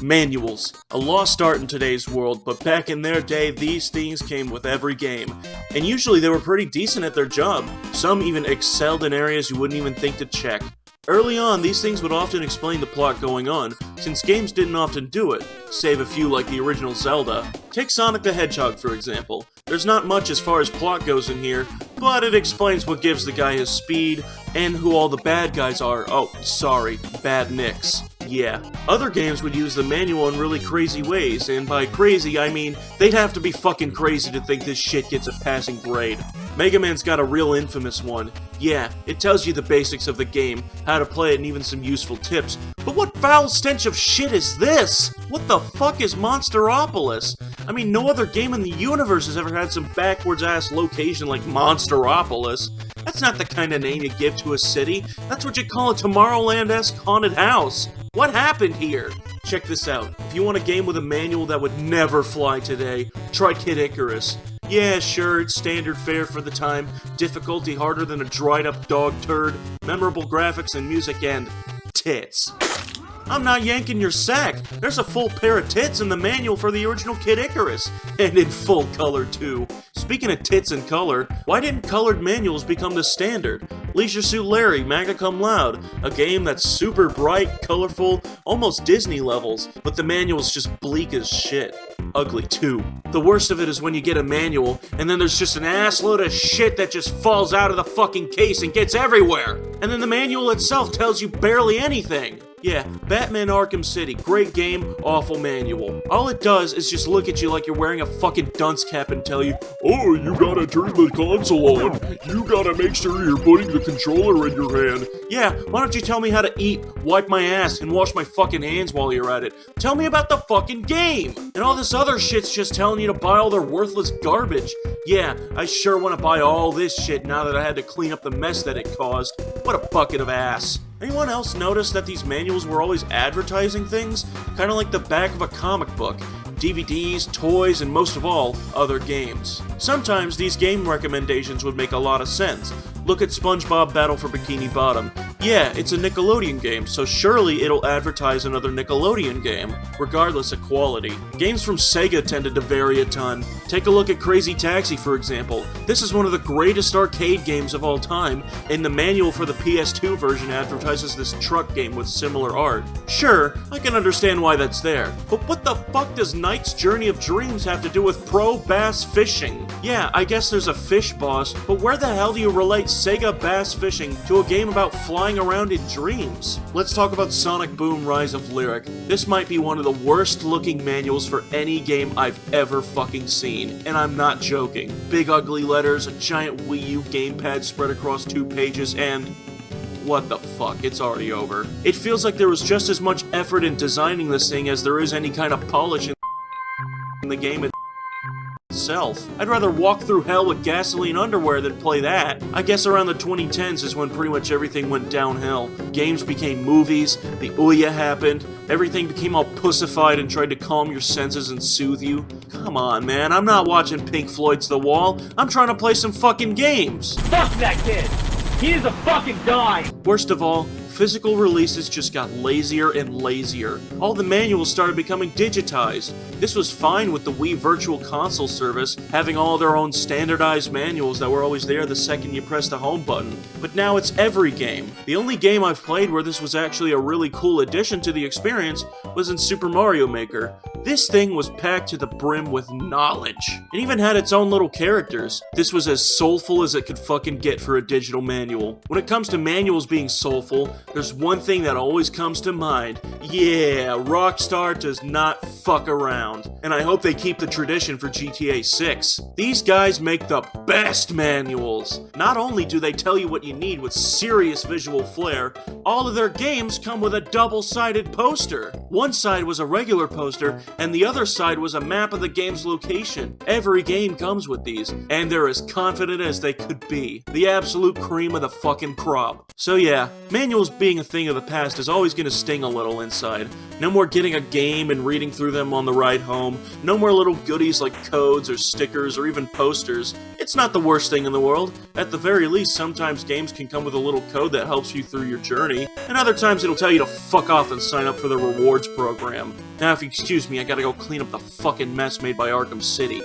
Manuals. A lost art in today's world, but back in their day, these things came with every game. And usually they were pretty decent at their job. Some even excelled in areas you wouldn't even think to check. Early on, these things would often explain the plot going on, since games didn't often do it, save a few like the original Zelda. Take Sonic the Hedgehog, for example. There's not much as far as plot goes in here, but it explains what gives the guy his speed, and who all the bad guys are. Oh, sorry, badniks. Yeah. Other games would use the manual in really crazy ways, and by crazy, I mean they'd have to be fucking crazy to think this shit gets a passing grade. Mega Man's got a real infamous one. Yeah, it tells you the basics of the game, how to play it, and even some useful tips. But what foul stench of shit is this? What the fuck is Monsteropolis? I mean, no other game in the universe has ever had some backwards-ass location like Monsteropolis. That's not the kind of name you give to a city. That's what you call a Tomorrowland-esque haunted house. What happened here? Check this out. If you want a game with a manual that would never fly today, try Kid Icarus. Yeah, sure, it's standard fare for the time, difficulty harder than a dried-up dog turd, memorable graphics and music, and tits. I'm not yanking your sack. There's a full pair of tits in the manual for the original Kid Icarus, and in full color too. Speaking of tits and color, why didn't colored manuals become the standard? Leisure Suit Larry, Magna Cum Laude, a game that's super bright, colorful, almost Disney levels, but the manual's just bleak as shit. Ugly too. The worst of it is when you get a manual, and then there's just an assload of shit that just falls out of the fucking case and gets everywhere. And then the manual itself tells you barely anything. Yeah, Batman Arkham City, great game, awful manual. All it does is just look at you like you're wearing a fucking dunce cap and tell you, oh, you gotta turn the console on, you gotta make sure you're putting the controller in your hand. Yeah, why don't you tell me how to eat, wipe my ass, and wash my fucking hands while you're at it? Tell me about the fucking game! And all this other shit's just telling you to buy all their worthless garbage. Yeah, I sure want to buy all this shit now that I had to clean up the mess that it caused. What a bucket of ass. Anyone else notice that these manuals were always advertising things? Kinda like the back of a comic book. DVDs, toys, and most of all, other games. Sometimes these game recommendations would make a lot of sense. Look at SpongeBob Battle for Bikini Bottom. Yeah, it's a Nickelodeon game, so surely it'll advertise another Nickelodeon game, regardless of quality. Games from Sega tended to vary a ton. Take a look at Crazy Taxi, for example. This is one of the greatest arcade games of all time, and the manual for the PS2 version advertises this truck game with similar art. Sure, I can understand why that's there, but what the fuck does Knight's Journey of Dreams have to do with pro bass fishing? Yeah, I guess there's a fish boss, but where the hell do you relate Sega bass fishing to a game about flying around in dreams? Let's talk about Sonic Boom Rise of Lyric. This might be one of the worst looking manuals for any game I've ever fucking seen, and I'm not joking. Big ugly letters, a giant Wii U gamepad spread across 2 pages, and what the fuck, it's already over. It feels like there was just as much effort in designing this thing as there is any kind of polish in the game itself. I'd rather walk through hell with gasoline underwear than play that. I guess around the 2010s is when pretty much everything went downhill. Games became movies, the Ouya happened, everything became all pussified and tried to calm your senses and soothe you. Come on, man, I'm not watching Pink Floyd's The Wall, I'm trying to play some fucking games. Fuck that kid! He is a fucking dime! Worst of all, physical releases just got lazier and lazier. All the manuals started becoming digitized. This was fine with the Wii Virtual Console service, having all their own standardized manuals that were always there the second you press the home button. But now it's every game. The only game I've played where this was actually a really cool addition to the experience was in Super Mario Maker. This thing was packed to the brim with knowledge. It even had its own little characters. This was as soulful as it could fucking get for a digital manual. When it comes to manuals being soulful, there's one thing that always comes to mind. Yeah, Rockstar does not fuck around. And I hope they keep the tradition for GTA 6. These guys make the best manuals. Not only do they tell you what you need with serious visual flair, all of their games come with a double-sided poster. One side was a regular poster, and the other side was a map of the game's location. Every game comes with these, and they're as confident as they could be. The absolute cream of the fucking crop. So yeah, manuals being a thing of the past is always gonna sting a little inside. No more getting a game and reading through them on the ride home. No more little goodies like codes or stickers or even posters. It's not the worst thing in the world. At the very least, sometimes games can come with a little code that helps you through your journey, and other times it'll tell you to fuck off and sign up for the rewards program. Now, if you excuse me, I gotta go clean up the fucking mess made by Arkham City.